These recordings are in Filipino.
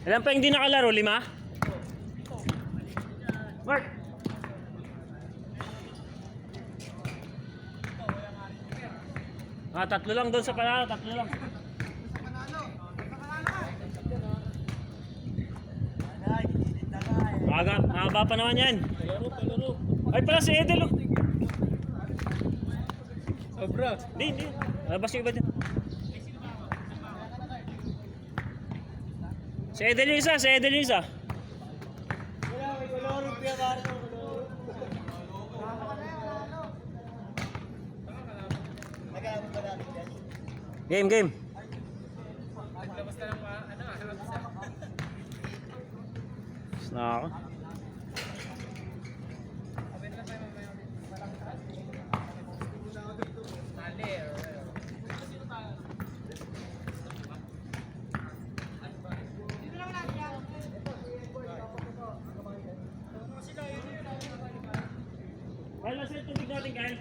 Ilan pa hindi nakalaro? 5? Mark! Tatlo lang doon sa panalo, tatlo lang. Mahaba pa naman yan. Ay pala si Edel. Sobra. Hindi. Labas yung iba dyan. Si Edel yung isa, Game. Na ako. Kaya nasa yung tubig natin, Kyle.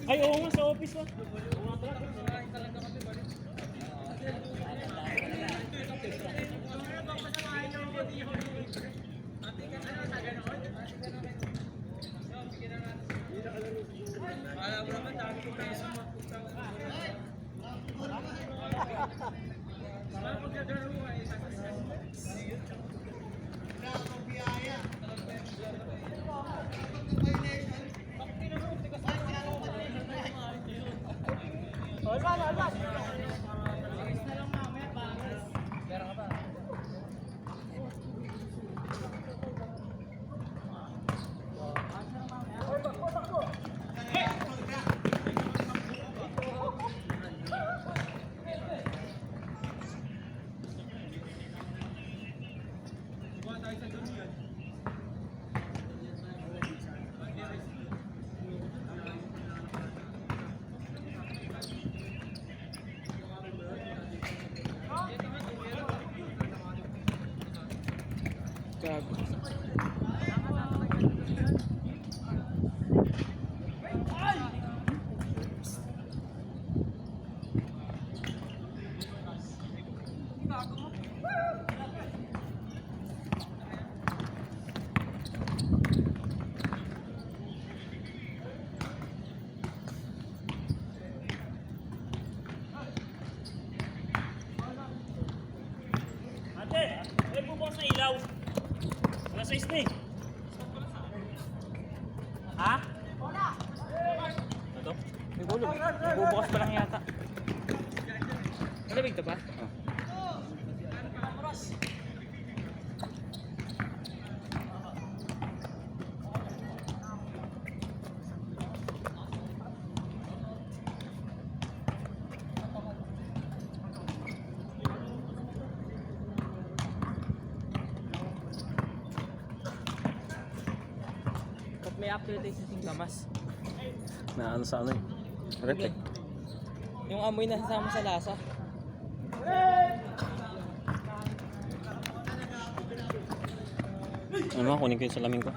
Ay, oo nga, sa office ba? Ate, bubukas na ilaw. Wala sa isni. Ha? Wala. Ito? May gulog. Bubukas pa lang yata. Malamig ito pa? May upgrade yung gamas. Na ano sa ano eh? Reflect. Yung amoy na sasama sa lasa. Ano, kunin ko yung salamin ko.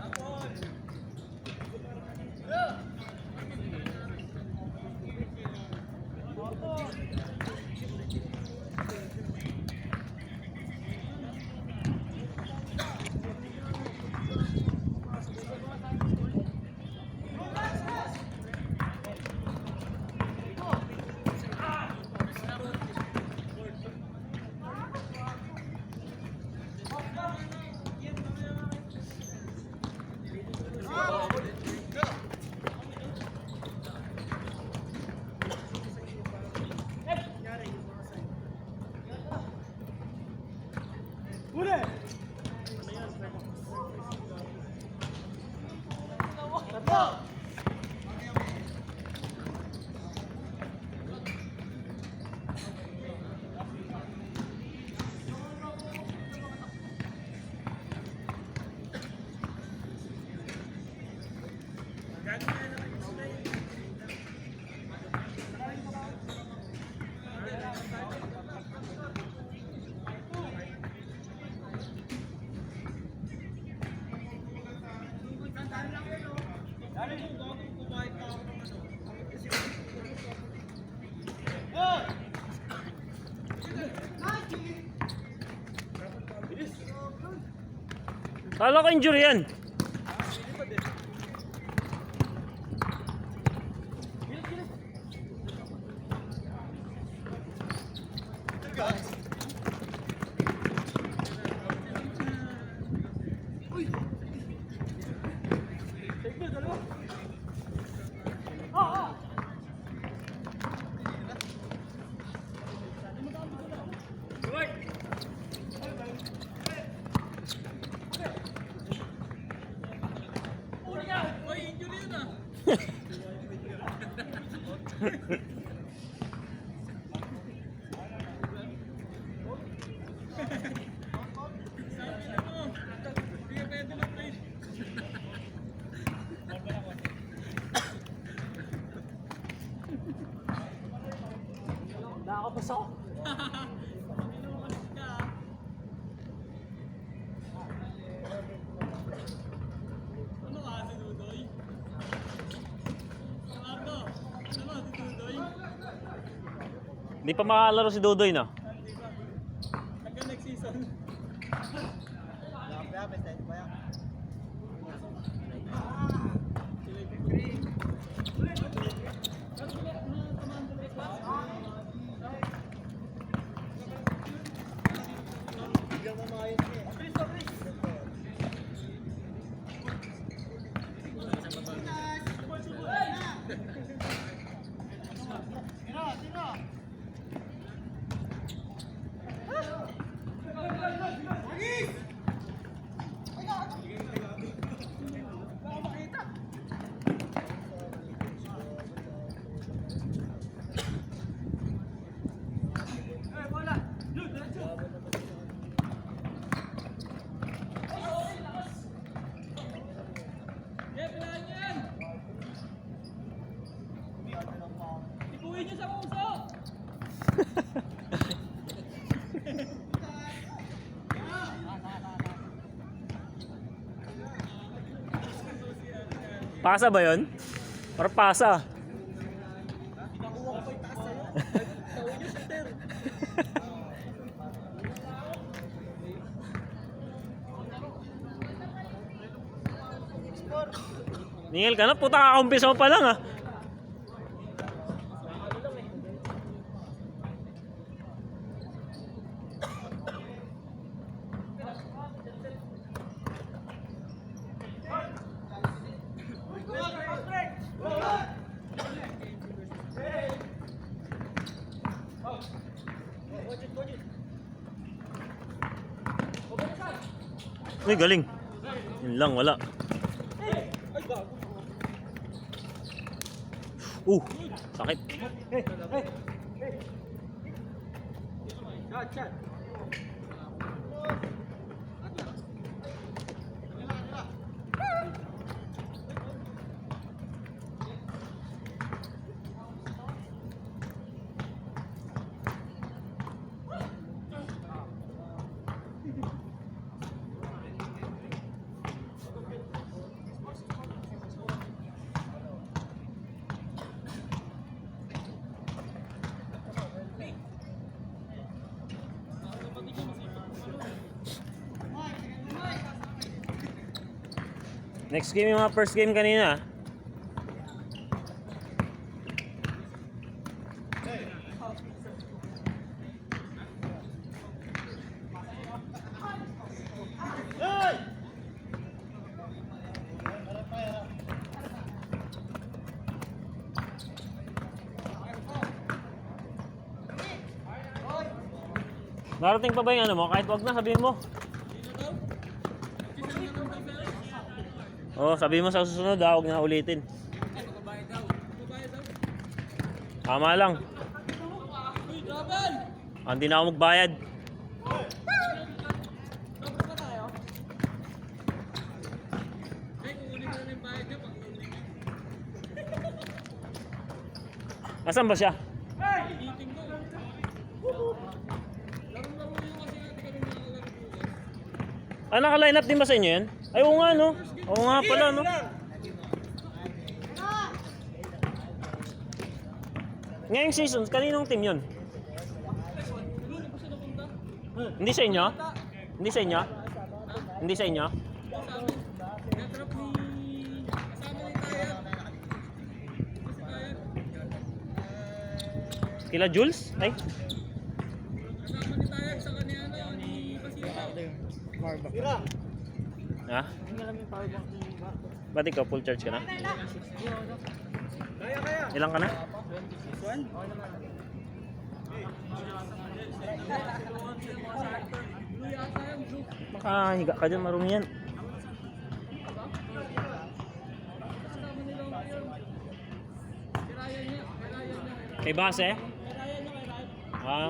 Kala ko injury yan. Nakakapasok. Hindi pa makalaro si Dudoy na. Hanggang next season. Ikuhin niyo sa puso! Pasa ba yun? Para pasa. Ningil ka na, puta kakakumpisa mo pa lang ah. Uy, galing. Yun lang, wala. Sakit. Next game yung mga first game kanina. Darating pa ba yung ano mo? Kahit wag na, sabihin mo. Oo, sabihin mo sa susunod ha, huwag na ulitin. Tama lang. Hindi na ako magbayad. Asan ba siya? Ah, naka-line up din ba sa inyo yan? Ay, oo nga no. Oo nga pala no. Ngayong season, kaninong team yun? Hindi sa inyo? Hindi sa inyo? Hindi sa inyo? Kila Jules? Ay, Kasama ni Tayag sa kanya ano, ni Basita. Powerbank. ha? Hindi alam yung powerbank ni Marco. Ba't ikaw full charge ka na? Kaya. Ilang ka na? 26. Okay naman. Blue yata yung blue. Makahiga ka dyan, marumi yan. Kasama nila ngayon. Kiraya niya. Kay base? Kiraya niya kay Ryan. Ha?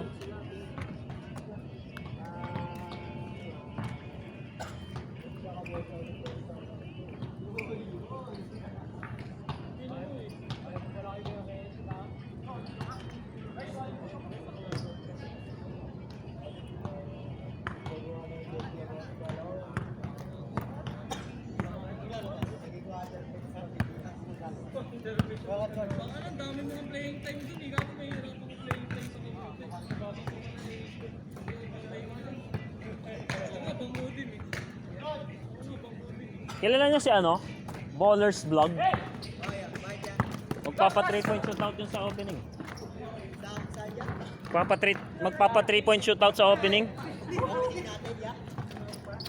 Baka ang dami mo ng playing time dun. Ikaw ako mahirap ang playing time sa kanya. Oo nga, bangudin eh. Kilala niyo si ano? Ballers Vlog? Magpapa 3 point shootout yun sa opening. Magpapa 3 point shootout sa opening.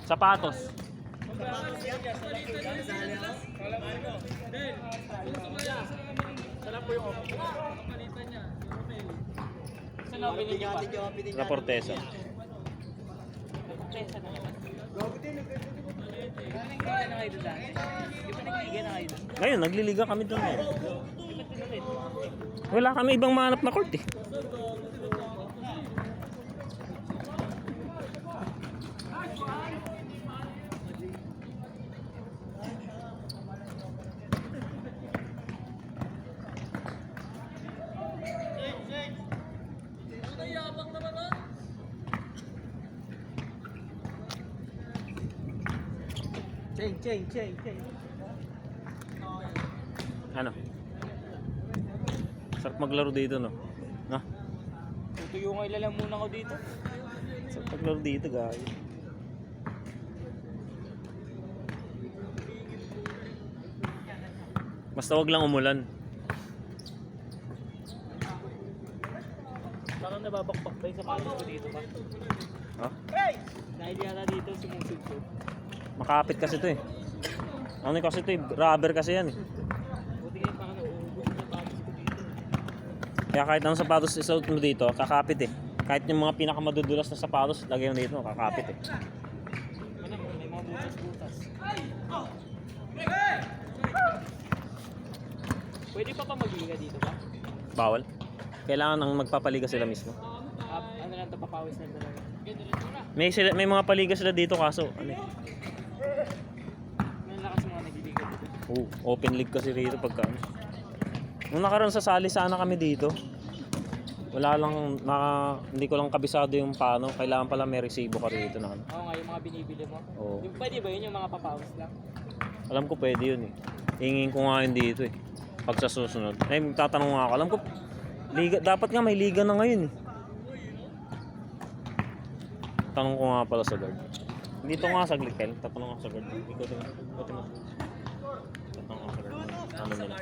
Sapatos. Saan po yung opening? Kapalitan niya. Saan na opening niya pa? La Portesa. Pesa na naman. Nagliga na kayo doon dati. Di ba nagliga na kayo doon? Ngayon, nagliliga kami doon eh. Di ba tinulit? Wala kami ibang mahanap na court eh. Ano yabang naman ah? Chain. Ano? Sarap maglaro dito, no? No? Tutuyo nga ilalang muna ko dito. Sarap maglaro dito, guys. Basta wag lang umulan. Parang nababakbak ba yung sapatos ko dito ba? Ha? Dahil yata dito sumusugso. Makapit kasi to eh. Ano kasi to eh? Rubber kasi yan eh. Buti kayo parang nauubos yung sapatos ko dito. Kaya kahit anong sapatos isuot mo dito, kakapit eh. Kahit yung mga pinakamadudulas na sapatos, lagay mo dito, kakapit eh. Ano, may mga butas-butas. Pwede pa magliga dito ba? Bawal. Kailangan ang magpapaliga sila mismo. Ano lang ito, papawis na talaga. May mga paliga sila dito kaso ano eh. May lakas mga nagliliga dito. Open league kasi rito pagka ano. Nung nakaroon sa sali sana kami dito. Wala lang hindi ko lang kabisado yung paano. Kailangan pala may resibo ka rito na ano. Oo nga, yung mga binibili mo. Oo. Yung, pwede ba yun yung mga papawis lang? Alam ko pwede yun eh. Hingin ko nga yun dito eh. Pag sa susunod. Eh, tatanong nga ako. Alam ko, liga, dapat nga may liga na ngayon eh. Tanong ko nga pala sa guard. Dito nga saglit, Kyle. Tatanong ako sa guard. Ikutin mo. Tatanong ako sa guard. Ano nila?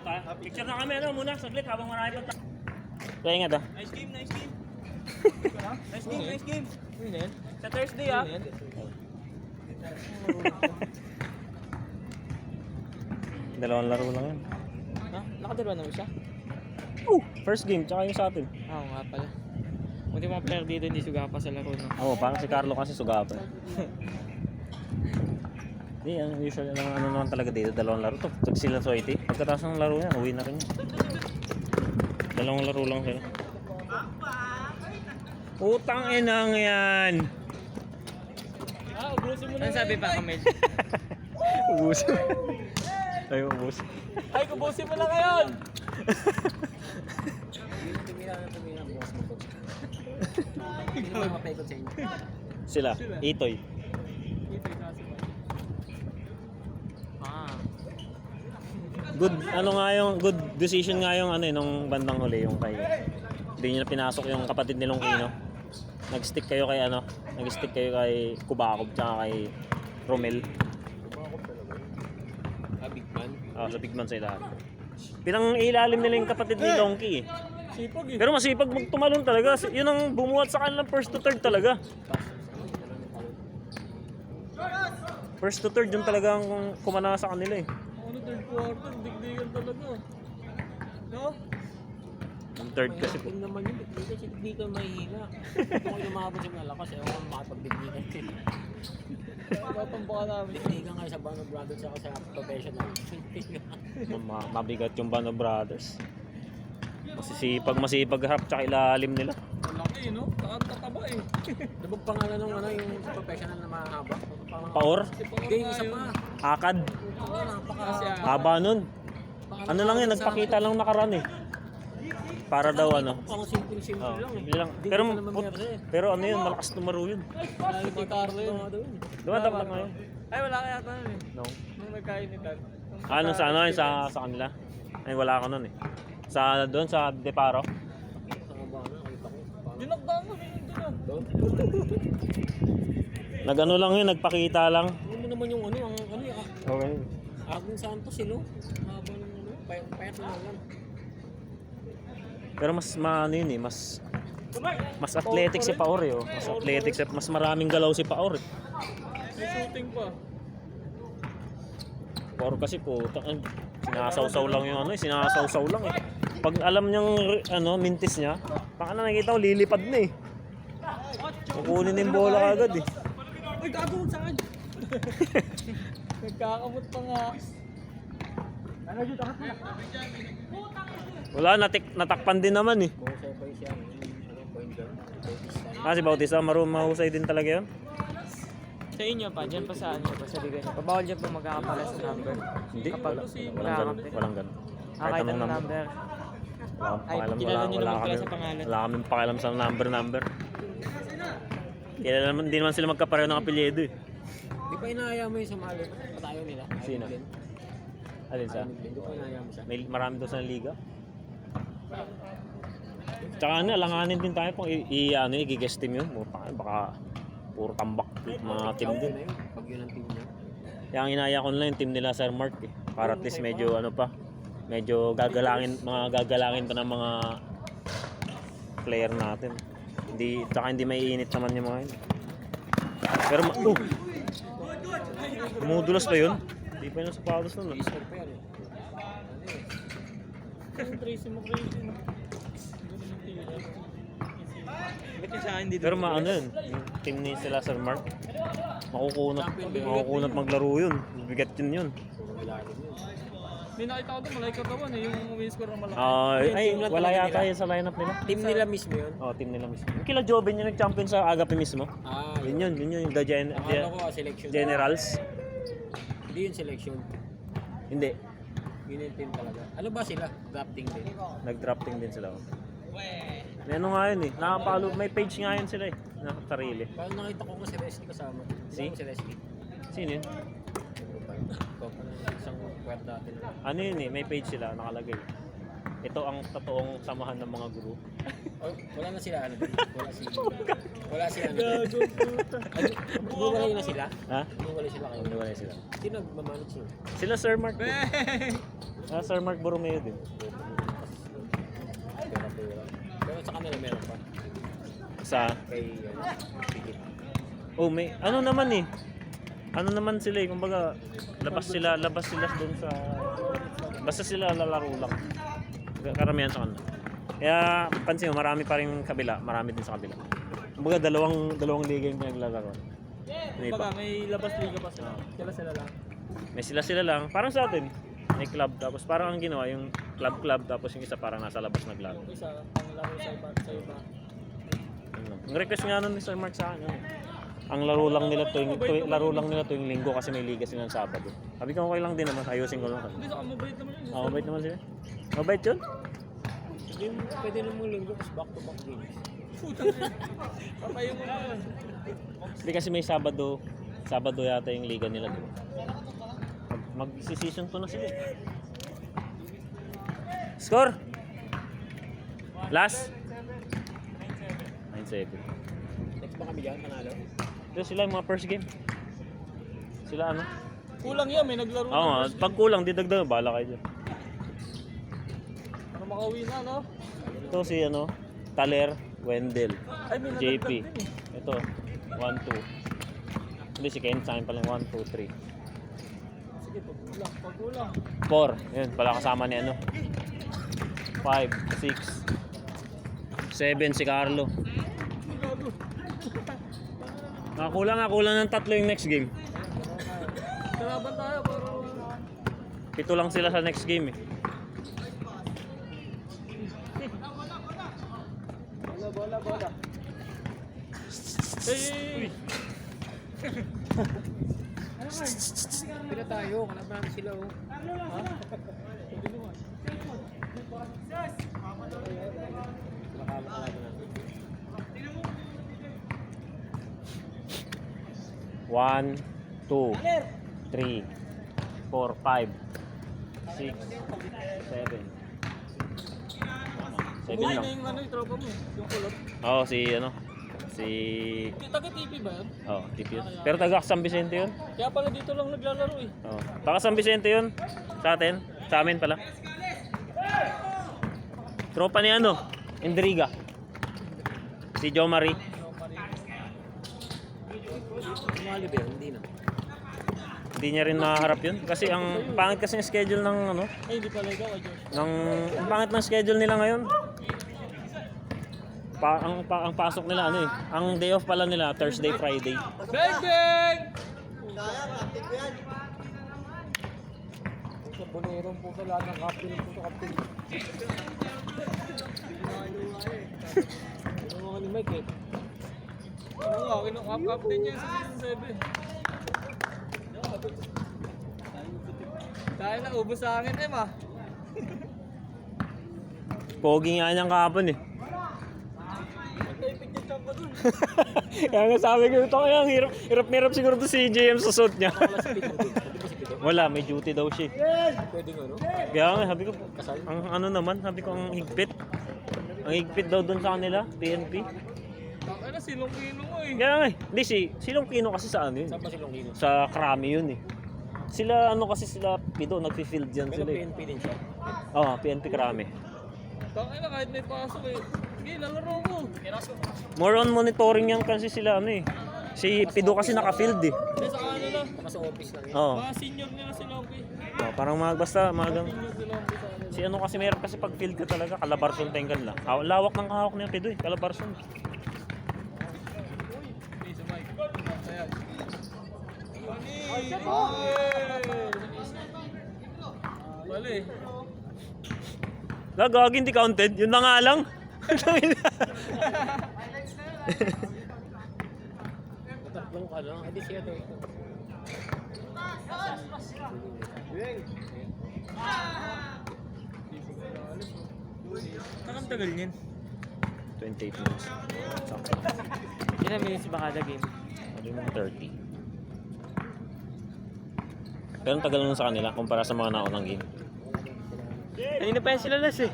ta. Picture na kami ano muna, saglit habang marami pa tayo. Kaya ingat ah. Nice game, nice game. Nice game, nice game. Sa Thursday ah. Dalawang laro lang yan. Ha? Nakadalawa naman siya? First game, tsaka yung sa atin. Oo nga pala. Buti mga player dito hindi sugapa sa laro no. Oo, parang si Carlo kasi sugapan. Hindi, ang usual lang ano naman talaga dito, dalawang laro to. Tag sila Soiti. Pagkatapos ng laro niya, uwi na rin yun. Dalawang laro lang sila. Utang inang yan! Ubusin mo na. Ano sabi pa, Kamil? Ubusin. Ay, ubusin. Ay, ubusin mo na ngayon! Sila, Itoy. Ah. Good, ano nga yung, good decision nga yung ano nung bandang huli, yung kay, hindi nyo na pinasok yung kapatid nilong Kino. Nag-stick kayo kay ano, nag-stick kayo kay Kubakob tsaka kay Romel. Big man. Sa big man sila. Pinang ilalim nila yung kapatid ni Donkey eh. Sipag eh. Pero masipag magtumalon talaga. Yun ang bumuhat sa kanilang first to third talaga. First to third yung talagang kumana sa kanila eh. Ano third quarter, digdigan talaga. No? Yung third kasi po. Yung naman yun, hindi ka mahihila. Kung lumabas yung malakas, ayaw ko makapag-digdigan din. Tatambakan namin. Digdigan kayo sa Bano Brothers ako sa professional. Mabigat yung Bano Brothers. Masipag harap tsaka ilalim nila. Malaki, no? Tataba eh. Dabog pangalan ng ano, yung professional na mahaba. Paor, Hindi, isa pa. akad, Oo, napaka... haba nun. Ano lang yun, nagpakita lang nakaraan eh. Para daw ano. Pang simple-simple Oh, lang eh. yun lang. Hindi Pero, ka naman meron eh. pero ano yun, malakas tumaro yun. Lalo kay Carlo yun. Dumadap na yun. Ay, wala kaya ito nun eh. No. Nung nagkain ni Dad. Ano sa ano yun, sa kanila? Ay wala ako nun eh. Sa doon sa Deparo. Dinakdaan kami yun doon. Nag-ano lang yun, nagpakita lang. Ano mo naman yung ano, ang ano yung Okay. Agong Santos eh, no? Haba ng ano, payat na lang. Pero mas ano yun eh, mas athletic si Paor eh. Oh. Mas athletic, mas maraming galaw si Paor eh. May shooting pa. Paor kasi po, sinasawsaw lang yung ano eh, sinasawsaw lang eh. Pag alam niyang ano, mintis niya, baka na nakikita ko lilipad na eh. Kukunin yung bola agad eh. Ay, gagawin sa akin! Nagkakamot pa nga. Wala, natakpan din naman eh. Mahusay pa siya, point guard. Si Bautista, mahusay din talaga yun. Sa inyo pa, dyan pa sa ano pa, sa liga niyo. Pabawal dyan po magkakapala sa number. Hindi, Kapag walang ganun. kahit anong number. Ay, kilala niyo naman pala sa pangalan. Wala kaming pakialam sa number. Kilala naman, hindi naman sila magkapareho ng apelyido eh. Di pa inaaya mo yung sumali? Patayo nila? Sino? Alin sa? Di pa inaaya mo siya? May marami doon sa liga. Tsaka ano, alanganin din tayo kung i-guest team yun. Baka puro tambak mga team din. Pag yun ang team niya. Kaya ang inaya ko na yung team nila Sir Mark eh. Para at least medyo ano pa. Medyo gagalangin pa ng mga player natin. Tsaka hindi may init naman yung mga yun. Pero dumudulas pa yun. Hindi pa yun sa palos nun. Isor pa yan eh. Yung Tracy mo crazy no? Ba't yung sa akin dito? Pero ano yun, yung team ni sila Sir Mark, makukunat maglaro yun. Bigat yun. May nakita ko doon, malay katawan eh. Yung win-score na malaki. Ay, wala yata yun sa lineup nila. Team nila mismo yun? Team nila mismo. Yung kila Joven yung nag-champion sa Agape mismo. Yun yung The Akala ko selection. Generals. Hindi yun selection. Hindi. Yun yung team talaga. Ano ba sila? Drafting din. Nag-drafting din sila. May ano nga yun eh. Nakapalo, may page nga yun sila eh. Nakasarili. Parang nakita ko nga si Resky kasama. Si? Si Resky. Sino yun? Ito pa isang kwet natin. Ano yun eh, may page sila nakalagay. Ito ang totoong samahan ng mga guru. Oh, wala na sila ano. Wala si ano. Bumawalay na sila. Ha? Bumawalay sila kayo. Ano ba sila? Sino nagmamanage nyo? Sila Sir Mark. Sir Mark Borromeo din. Pera. Pero sa kanila meron pa. Sa Kay Philip. oh, may ano naman eh. Ano naman sila eh, kumbaga labas sila doon sa basta sila lalaro lang. Karamihan sa kanila. Kaya pansin mo, marami pa rin kabila, marami din sa kabila. Kumbaga dalawang liga yung pinaglalaro. May iba. Baga, may labas liga pa sila. Sila lang. May sila lang, parang sa atin. May club tapos parang ang ginawa yung club tapos yung isa parang nasa labas naglaro. Yung isa, ang laro sa iba. Ang request nga nun ni Sir Mark sa akin, ang laro lang nila tuwing linggo kasi may liga silang Sabado. Sabi ko okay lang din naman, ayusin ko lang. Hindi, saka mabait naman yun. Mabait naman sila. Mabait yun? Pwede namang linggo kasi back-to-back games. Papayo mo na yun. Hindi kasi may Sabado yata yung liga nila. Diba? Mag-season 2 na sila. Score! Last? 9-7. Next ba kami dyan? Panalo? Ito sila yung mga first game. Sila ano? Kulang yan, may naglaro Oo nga, pag kulang, didagdag. Bahala kayo dyan. Para makauwi na, no? Ito si ano, Taler, Wendell, Ay, may JP. nadagdag din eh. Ito, 1-2. Hindi si Ken, sa akin pala 1, 2, 3. Sige, pag kulang. 4. Yun, pala kasama ni ano. 5, 6, 7 si Carlo. Kulang ng 3 yung next game. Kalaban tayo, pero... 7 lang sila sa next game eh. Bola. Hey! Pila tayo, kalaban namin sila oh. Ha? One, 2, 3, 4, 5, 6, 7. 7 Buhay lang. na yung ano, yung tropa mo, yung kulot. Oo, si ano, si... Taga-TV ba yan? Oh, tip yun. Pero taga San Vicente yun. Kaya pala dito lang naglalaro eh. Oh. Taga San Vicente yun. Sa atin. Sa amin pala. Tropa ni ano, Endriga. Si Jo Marie. Sumali ba yun? Hindi na. Hindi niya rin maharap yun. Kasi ang pangit kasi ng schedule ng ano, Ay, hindi pala ikaw, Diyos. ang pangit ng schedule nila ngayon. Ang pasok nila ano eh. Ang day off pala nila Thursday, Friday. Bang, bang! Sa Bonerong po sa lahat ng captain po sa captain. Ano mga ni Mike eh? Oo nga, kinukap-up din niya sa season 7. Dahil na, ubos sa akin, Emma. Pogi nga niyang kahapon eh. Magkaipig yung champa dun. Kaya nga sabi ko ito kaya hirap siguro to si JM sa suit niya. Wala, may duty daw siya. Pwede nga no? Kaya nga sabi ko, ang ano naman, sabi ko ang higpit. Ang higpit daw doon sa kanila, PNP. Takay na, silong-kino mo eh. Kaya nga, hindi silong Kino kasi sa ano yun. Saan ba silong Lino? Sa Krami yun eh. Sila ano kasi sila Pido, nagfi-field yan Pero sila eh. PNP din siya. Oo, PNP Krami. Takay na, kahit may pasok eh. Sige, lalaro mo. More on monitoring yan kasi sila ano eh. Si Pido kasi naka-field eh. Hindi, sa ano na. Nasa office lang yan. Oo. Mga senior nila si Longby. Parang basta magang Senior si Longby sa ano. si ano kasi meron kasi pag field ka talaga, Calabarzon Tengan lang. Lawak ng kahawak niya Pido eh, Calabarzon. Hey, sa mic. Ayan. Bali. Gagawin hindi counted, yun na nga lang. Tatlong ka lang. Hindi siya daw ito. Nakang tagal niyan. 28 minutes. Sakto. Ilan minutes ba kada game? Ano yung 30? Pero ang tagal nun sa kanila kumpara sa mga naunang game. Kanina pa yan sila last eh.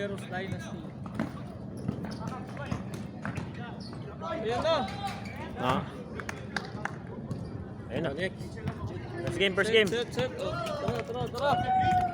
Eros Dynasty. Ayan na. Ah. Ayun na. First game, first game. Set. Oh, tara.